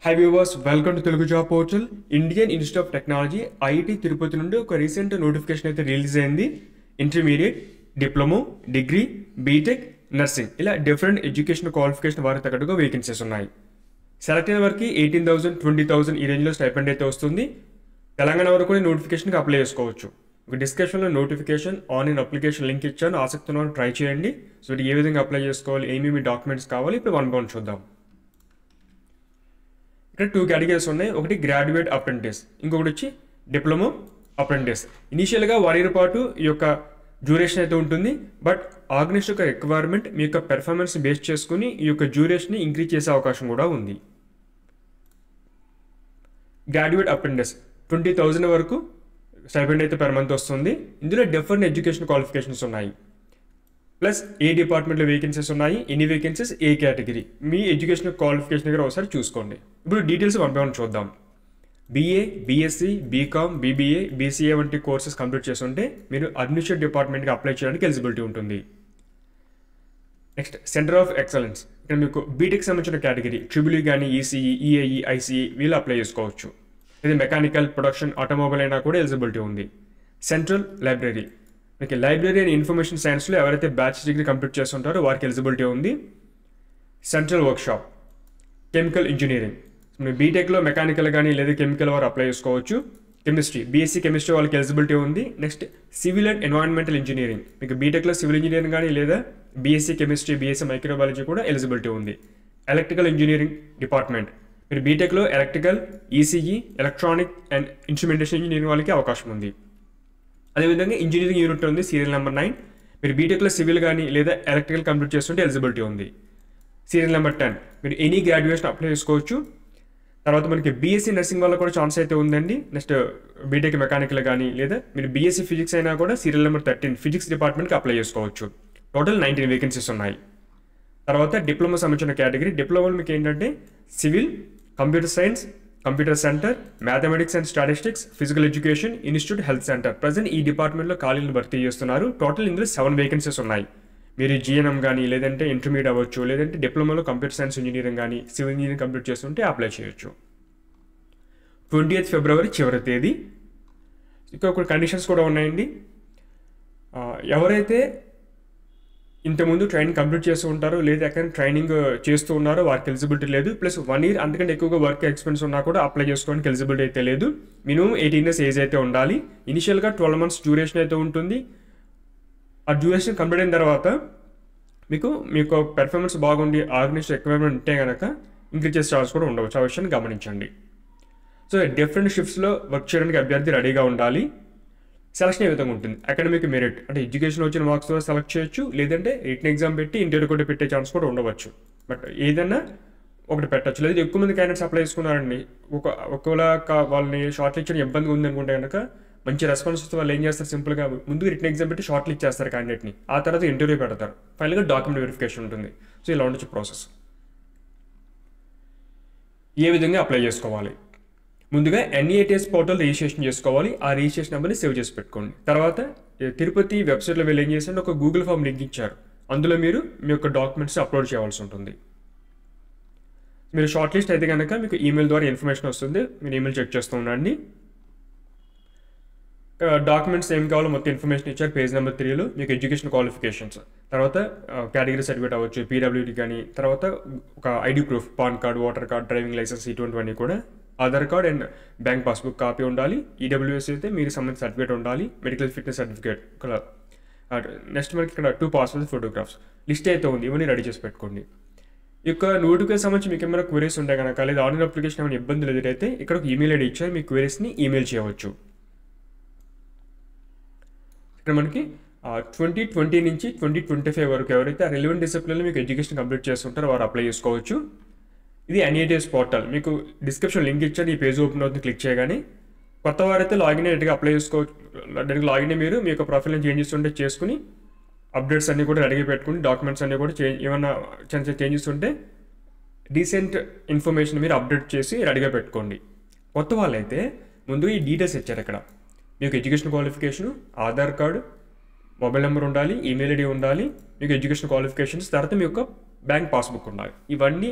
High viewers, welcome to Telugu job portal. Indian institute of technology IIT Tirupati నుండి ఒక recent notification అయితే release అయింది. Intermediate, diploma, degree, BTech, nursing ఇలా different education qualification వారికి తగ్గట్టుగా vacancies ఉన్నాయి. సెలెక్ట్ అయిన వారికి 18,000, 20,000 ఈ రేంజ్లో స్టైపెండ్ అయితే వస్తుంది. తెలంగాణ వరకు కూడా నోటిఫికేషన్కి అప్లై చేసుకోవచ్చు. ఒక డిస్క్రిప్షన్లో నోటిఫికేషన్ ఆన్లైన్ అప్లికేషన్ లింక్ ఇచ్చాను. ఆసక్తి ఉన్న వాళ్ళు ట్రై చేయండి. సో ఇది ఏ విధంగా అప్లై చేసుకోవాలి, ఏమేమి డాక్యుమెంట్స్ కావాలి, ఇప్పుడు వన్ బై వన్ చూద్దాం. ఇక్కడ 2 కేటగిరీస్ ఉన్నాయి. ఒకటి గ్రాడ్యుయేట్ అప్రెంటిస్, ఇంకొకటి వచ్చి డిప్లొమో అప్రెంటిస్. ఇనీషియల్గా 1 year పాటు ఈ యొక్క డ్యూరేషన్ అయితే ఉంటుంది. బట్ ఆర్గనైజేషన్ యొక్క రిక్వైర్మెంట్ మీ యొక్క పెర్ఫార్మెన్స్ బేస్ చేసుకుని ఈ యొక్క డ్యూరేషన్ని ఇంక్రీజ్ చేసే అవకాశం కూడా ఉంది. గ్రాడ్యుయేట్ అప్రెంటిస్ 20,000 వరకు స్టైపెండ్ అయితే పర్ మంత్ వస్తుంది. ఇందులో డిఫరెంట్ ఎడ్యుకేషన్ క్వాలిఫికేషన్స్ ఉన్నాయి. ప్లస్ ఏ డిపార్ట్మెంట్లో వేకెన్సీస్ ఉన్నాయి, ఎన్ని వేకెన్సీస్, ఏ కేటగిరీ, మీ ఎడ్యుకేషన్ క్వాలిఫికేషన్ దగ్గర ఒకసారి చూసుకోండి. ఇప్పుడు డీటెయిల్స్ వన్ బై వన్ చూద్దాం. BA, BSc, BCom, BBA, BCA వంటి కోర్సెస్ కంప్లీట్ చేస్తుంటే మీరు అడ్మినిస్ట్రేటివ్ డిపార్ట్మెంట్కి అప్లై చేయడానికి ఎలిజిబిలిటీ ఉంటుంది. Next centre of excellence. ఇక్కడ మీకు బీటెక్ సంబంధించిన కేటగిరీ ట్రిబుల్ కానీ, ఈసీఈ, ఈఐఈ, ఐసీఈ వీళ్ళు అప్లై చేసుకోవచ్చు. ఇది మెకానికల్, ప్రొడక్షన్, ఆటోమొబైల్ అయినా కూడా ఎలిజిబిలిటీ ఉంది. సెంట్రల్ లైబ్రరీ, మీకు లైబ్రరీ అండ్ ఇన్ఫర్మేషన్ సైన్స్లో ఎవరైతే బ్యాచిలర్ డిగ్రీ కంప్లీట్ చేస్తుంటారో వారికి ఎలిజిబిలిటీ ఉంది. సెంట్రల్ వర్క్షాప్, కెమికల్ ఇంజనీరింగ్, మీరు బీటెక్లో మెకానికల్ కానీ లేదా కెమికల్ వారు అప్లై చేసుకోవచ్చు. కెమిస్ట్రీ, బీఎస్సీ కెమిస్ట్రీ వాళ్ళకి ఎలిజిబిలిటీ ఉంది. Next civil and environmental engineering, మీకు బీటెక్లో సివిల్ ఇంజనీరింగ్ కానీ లేదా బీఎస్సీ కెమిస్ట్రీ, బీఎస్సీ మైక్రోబయాలజీ కూడా ఎలిజిబిలిటీ ఉంది. ఎలక్ట్రికల్ ఇంజనీరింగ్ డిపార్ట్మెంట్, మీరు బీటెక్లో electrical, ECE, electronic and instrumentation engineering వాళ్ళకి అవకాశం ఉంది. అదేవిధంగా ఇంజనీరింగ్ యూనిట్ ఉంది, సీరియల్ నెంబర్ 9, మీరు బీటెక్లో సివిల్ కానీ లేదా ఎలక్ట్రికల్ కంప్లీట్ చేస్తుంటే ఎలిజిబిలిటీ ఉంది. సీరియల్ నెంబర్ 10, మీరు ఎనీ గ్రాడ్యుయేషన్ అప్లై చేసుకోవచ్చు. తర్వాత మనకి బీఎస్సీ నర్సింగ్ వల్ల కూడా ఛాన్స్ అయితే ఉందండి. నెక్స్ట్ బీటెక్ మెకానికల్ కానీ లేదా మీరు బీఎస్సీ ఫిజిక్స్ అయినా కూడా సీరియల్ నెంబర్ 13 ఫిజిక్స్ డిపార్ట్మెంట్కి అప్లై చేసుకోవచ్చు. టోటల్ 19 వేకెన్సీస్ ఉన్నాయి. తర్వాత డిప్లొమా సంబంధించిన కేటగిరీ, డిప్లొమాలో మీకు ఏంటంటే civil, computer science, computer centre, mathematics and statistics, physical education, institute, health centre. Present ఈ డిపార్ట్మెంట్లో ఖాళీలు భర్తీ చేస్తున్నారు. టోటల్ ఇందులో 7 వేకెన్సీస్ ఉన్నాయి. మీరు జిఎన్ఎం కానీ లేదంటే ఇంటర్మీడియట్ అవ్వచ్చు, లేదంటే డిప్లొమాలో కంప్యూటర్ సైన్స్ ఇంజనీరింగ్ కానీ సివిల్ ఇంజనీరింగ్ కంప్లీట్ చేస్తుంటే అప్లై చేయొచ్చు. 20th February చివరి తేదీ. ఇంకా కొన్ని కండిషన్స్ కూడా ఉన్నాయండి. ఎవరైతే ఇంతకుముందు ట్రైనింగ్ కంప్లీట్ చేస్తూ ఉంటారో లేదా ఎక్కడ ట్రైనింగ్ చేస్తూ ఉన్నారో వారికి ఎలిజిబిలిటీ లేదు. ప్లస్ 1 year అంతకంటే ఎక్కువగా వర్క్ ఎక్స్పీరియన్స్ ఉన్నా కూడా అప్లై చేసుకోవడానికి ఎలిజిబిలిటీ అయితే లేదు. మినిమం 18 years ఏజ్ అయితే ఉండాలి. ఇనిషియల్గా 12 months డ్యూరేషన్ అయితే ఉంటుంది. ఆ డ్యూరేషన్ కంప్లీట్ అయిన తర్వాత మీకు పెర్ఫార్మెన్స్ బాగుండి ఆర్గనైజేషన్ రిక్వైర్మెంట్ ఉంటే కనుక ఇంక్రీజ్ చేసే ఛాన్స్ కూడా ఉండవచ్చు. ఆ విషయాన్ని గమనించండి. సో డిఫరెంట్ షిఫ్ట్స్లో వర్క్ చేయడానికి అభ్యర్థి రెడీగా ఉండాలి. సెలక్షన్ ఏ విధంగా ఉంటుంది, అకాడమిక్ మెరిట్ అంటే ఎడ్యుకేషన్ వచ్చిన మార్క్స్తో సెలెక్ట్ చేయొచ్చు, లేదంటే రిటన్ ఎగ్జామ్ పెట్టి ఇంటర్వ్యూ కూడా పెట్టే ఛాన్స్ కూడా ఉండవచ్చు. బట్ ఏదైనా ఒకటి పెట్టచ్చు. లేదా ఎక్కువ మంది క్యాండిడేట్స్ అప్లై చేసుకున్నారండి, ఒకవేళ వాళ్ళని షార్ట్ లిస్ట్ చేయడం ఇబ్బందిగా ఉంది అనుకుంటే కనుక మంచి రెస్పాన్స్ వస్తే వాళ్ళు ఏం చేస్తారు, సింపుల్గా ముందు రిటన్ ఎగ్జామ్ పెట్టి షార్ట్ లిస్ట్ చేస్తారు క్యాండిడేట్ని, ఆ తర్వాత ఇంటర్వ్యూ పెడతారు, ఫైనల్గా డాక్యుమెంట్ వెరిఫికేషన్ ఉంటుంది. సో ఇలా ఉండొచ్చు ప్రాసెస్. ఏ విధంగా అప్లై చేసుకోవాలి, ముందుగా NEATS పోర్టల్ రిజిస్ట్రేషన్ చేసుకోవాలి. ఆ రిజిస్ట్రేషన్ నెంబర్ని సేవ్ చేసి పెట్టుకోండి. తర్వాత తిరుపతి వెబ్సైట్లో వెళ్ళి ఏం చేసండి, ఒక గూగుల్ ఫామ్ లింక్ ఇచ్చారు, అందులో మీరు మీ యొక్క డాక్యుమెంట్స్ అప్లోడ్ చేయాల్సి ఉంటుంది. మీరు షార్ట్ లిస్ట్ అయితే కనుక మీకు ఈమెయిల్ ద్వారా ఇన్ఫర్మేషన్ వస్తుంది, మీరు ఈమెయిల్ చెక్ చేస్తూ ఉండండి. డాక్యుమెంట్స్ ఏం కావాలో మొత్తం ఇన్ఫర్మేషన్ ఇచ్చారు. పేజ్ నెంబర్ 3లో మీకు ఎడ్యుకేషన్ క్వాలిఫికేషన్స్, తర్వాత కేటగిరీ సర్టిఫికేట్ అవ్వచ్చు, PWD కానీ, తర్వాత ఒక ID proof, PAN card, voter card, driving licence, ఇటువంటివన్నీ కూడా, Aadhaar card and bank passbook copy ఉండాలి. EWS అయితే మీకు సంబంధించిన సర్టిఫికేట్ ఉండాలి, మెడికల్ ఫిట్నెస్ సర్టిఫికేట్. ఇక్కడ నెక్స్ట్ మనకి ఇక్కడ 2 పాస్పోర్ట్ ఫోటోగ్రాఫ్స్ లిస్ట్ అయితే ఉంది, ఇవన్నీ రెడీ చేసి పెట్టుకోండి. ఈ యొక్క నోటిఫికేషన్ సంబంధించి మీకు ఏమైనా క్వరీస్ ఉంటాయి కనుక లేదా ఆన్లైన్ అప్లికేషన్ ఏమైనా ఇబ్బందులు ఎదురైతే ఇక్కడ ఒక ఈమెయిల్ ఐడి ఇచ్చారు, మీ క్వరీస్ని ఈమెయిల్ చేయవచ్చు. ఇక్కడ మనకి 2020 నుంచి 2025 వరకు ఎవరైతే రిలవెంట్ డిసిప్లిన్లో మీకు ఎడ్యుకేషన్ కంప్లీట్ చేస్తుంటారో వారు అప్లై చేసుకోవచ్చు. ఇది NEATS పోర్టల్, మీకు డిస్క్రిప్షన్ లింక్ ఇచ్చారు, ఈ పేజ్ ఓపెన్ అవుతుంది, క్లిక్ చేయగానే. కొత్త వారైతే లాగిన్ డైరెక్ట్గా అప్లై చేసుకోవచ్చు. డైరెక్ట్ లాగిన్ మీరు మీ యొక్క ప్రొఫైల్ని చేంజ్ చేస్తుంటే చేసుకుని అప్డేట్స్ అన్నీ కూడా రెడీగా పెట్టుకుని డాక్యుమెంట్స్ అన్నీ కూడా ఏమైనా చిన్న చిన్న చేంజెస్ ఉంటే రీసెంట్ ఇన్ఫర్మేషన్ మీరు అప్డేట్ చేసి రెడీగా పెట్టుకోండి. కొత్త వాళ్ళైతే ముందు ఈ డీటెయిల్స్ ఇచ్చారు. ఇక్కడ మీకు education qualification, Aadhaar card, mobile number ఉండాలి, ఈమెయిల్ ఐడి ఉండాలి, మీకు ఎడ్యుకేషన్ క్వాలిఫికేషన్స్, తర్వాత మీ యొక్క బ్యాంక్ పాస్బుక్ ఉండాలి. ఇవన్నీ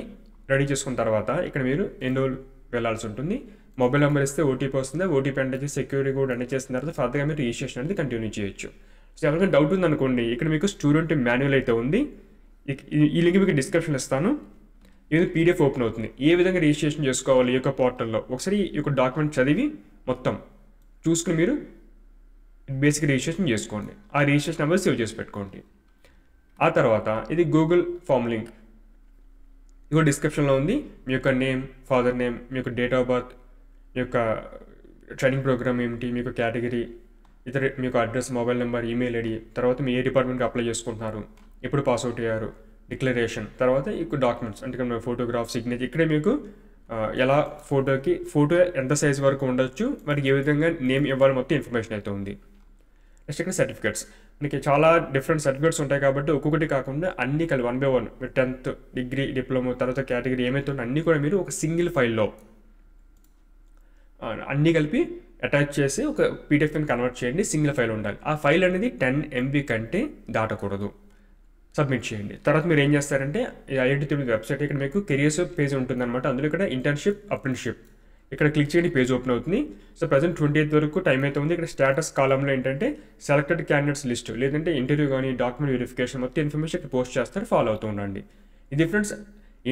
రెడీ చేసుకున్న తర్వాత ఇక్కడ మీరు ఎన్రోల్ వెళ్ళాల్సి ఉంటుంది. మొబైల్ నెంబర్ ఇస్తే ఓటీపీ వస్తుంది. ఓటీపీ ఎంటర్ చేసి సెక్యూరిటీ కోడ్ ఎంటర్ చేసిన తర్వాత ఫర్దర్గా మీరు రిజిస్ట్రేషన్ అనేది కంటిన్యూ చేయొచ్చు. సో ఎవరికైనా డౌట్ ఉందనుకోండి, ఇక్కడ మీకు స్టూడెంట్ మాన్యువల్ అయితే ఉంది. ఈ లింక్ మీకు డిస్క్రిప్షన్ ఇస్తాను. ఇది పీడిఎఫ్ ఓపెన్ అవుతుంది. ఏ విధంగా రిజిస్ట్రేషన్ చేసుకోవాలి ఈ యొక్క పోర్టల్లో ఒకసారి ఈ యొక్క డాక్యుమెంట్ చదివి మొత్తం చూసుకుని మీరు బేసిక్ రిజిస్ట్రేషన్ చేసుకోండి. ఆ రిజిస్ట్రేషన్ నెంబర్ సేవ్ చేసి పెట్టుకోండి. ఆ తర్వాత ఇది గూగుల్ ఫామ్ లింక్ ఇదిగో డిస్క్రిప్షన్లో ఉంది. మీ యొక్క నేమ్, ఫాదర్ నేమ్, మీ యొక్క డేట్ ఆఫ్ బర్త్, మీ యొక్క ట్రైనింగ్ ప్రోగ్రామ్ ఏమిటి, మీ యొక్క కేటగిరీ, ఇతర మీ యొక్క address, mobile number, email ID, తర్వాత మీ ఏ డిపార్ట్మెంట్కి అప్లై చేసుకుంటున్నారు, ఎప్పుడు పాస్ అవుట్ అయ్యారు, డిక్లరేషన్, తర్వాత ఈ డాక్యుమెంట్స్ అంటే ఫోటోగ్రాఫ్, సిగ్నేచర్. ఇక్కడే మీకు ఎలా ఫోటో ఎంత సైజ్ వరకు ఉండొచ్చు, మరి ఏ విధంగా నేమ్ ఇవ్వాలి, మొత్తం ఇన్ఫర్మేషన్ అయితే ఉంది. నెక్స్ట్ ఇక్కడ సర్టిఫికేట్స్, మనకి చాలా డిఫరెంట్ సర్టిఫికేట్స్ ఉంటాయి కాబట్టి ఒక్కొక్కటి కాకుండా అన్ని కలిపి 1 by 1 మీరు 10th, డిగ్రీ, డిప్లొమా, తర్వాత కేటగిరీ ఏమైతే ఉందో అన్నీ కూడా మీరు ఒక సింగిల్ ఫైల్లో అన్నీ కలిపి అటాచ్ చేసి ఒక పీడిఎఫ్ని కన్వర్ట్ చేయండి. సింగిల్ ఫైల్ ఉండాలి. ఆ ఫైల్ అనేది 10 MB కంటే దాటకూడదు. సబ్మిట్ చేయండి. తర్వాత మీరు ఏం చేస్తారంటే ఐఐటి తిరుపతి వెబ్సైట్ ఇక్కడ మీకు కెరియర్స్ పేజ్ ఉంటుందన్నమాట. అందులో ఇక్కడ ఇంటర్న్షిప్, అప్రెంటిస్షిప్ ఇక్కడ క్లిక్ చేయండి, పేజ్ ఓపెన్ అవుతుంది. సో ప్రజెంట్ 28th వరకు టైం అయితే ఉంది. ఇక్కడ స్టేటస్ కాలంలో ఏంటంటే సెలెక్టెడ్ క్యాండిడేట్స్ లిస్ట్, లేదంటే ఇంటర్వ్యూ కానీ డాక్యుమెంట్ వెరిఫికేషన్ మొత్తం ఇన్ఫర్మేషన్ ఇక్కడ పోస్ట్ చేస్తారు. ఫాలో అవుతూ ఉండండి. ఇది friends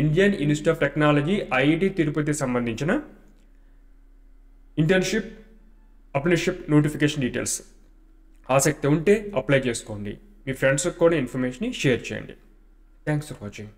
Indian institute of technology IIT తిరుపతికి సంబంధించిన ఇంటర్న్షిప్, అప్రెంటిస్షిప్ నోటిఫికేషన్ డీటెయిల్స్. ఆసక్తి ఉంటే అప్లై చేసుకోండి. మీ ఫ్రెండ్స్కి కూడా ఇన్ఫర్మేషన్ షేర్ చేయండి. Thanks for watching.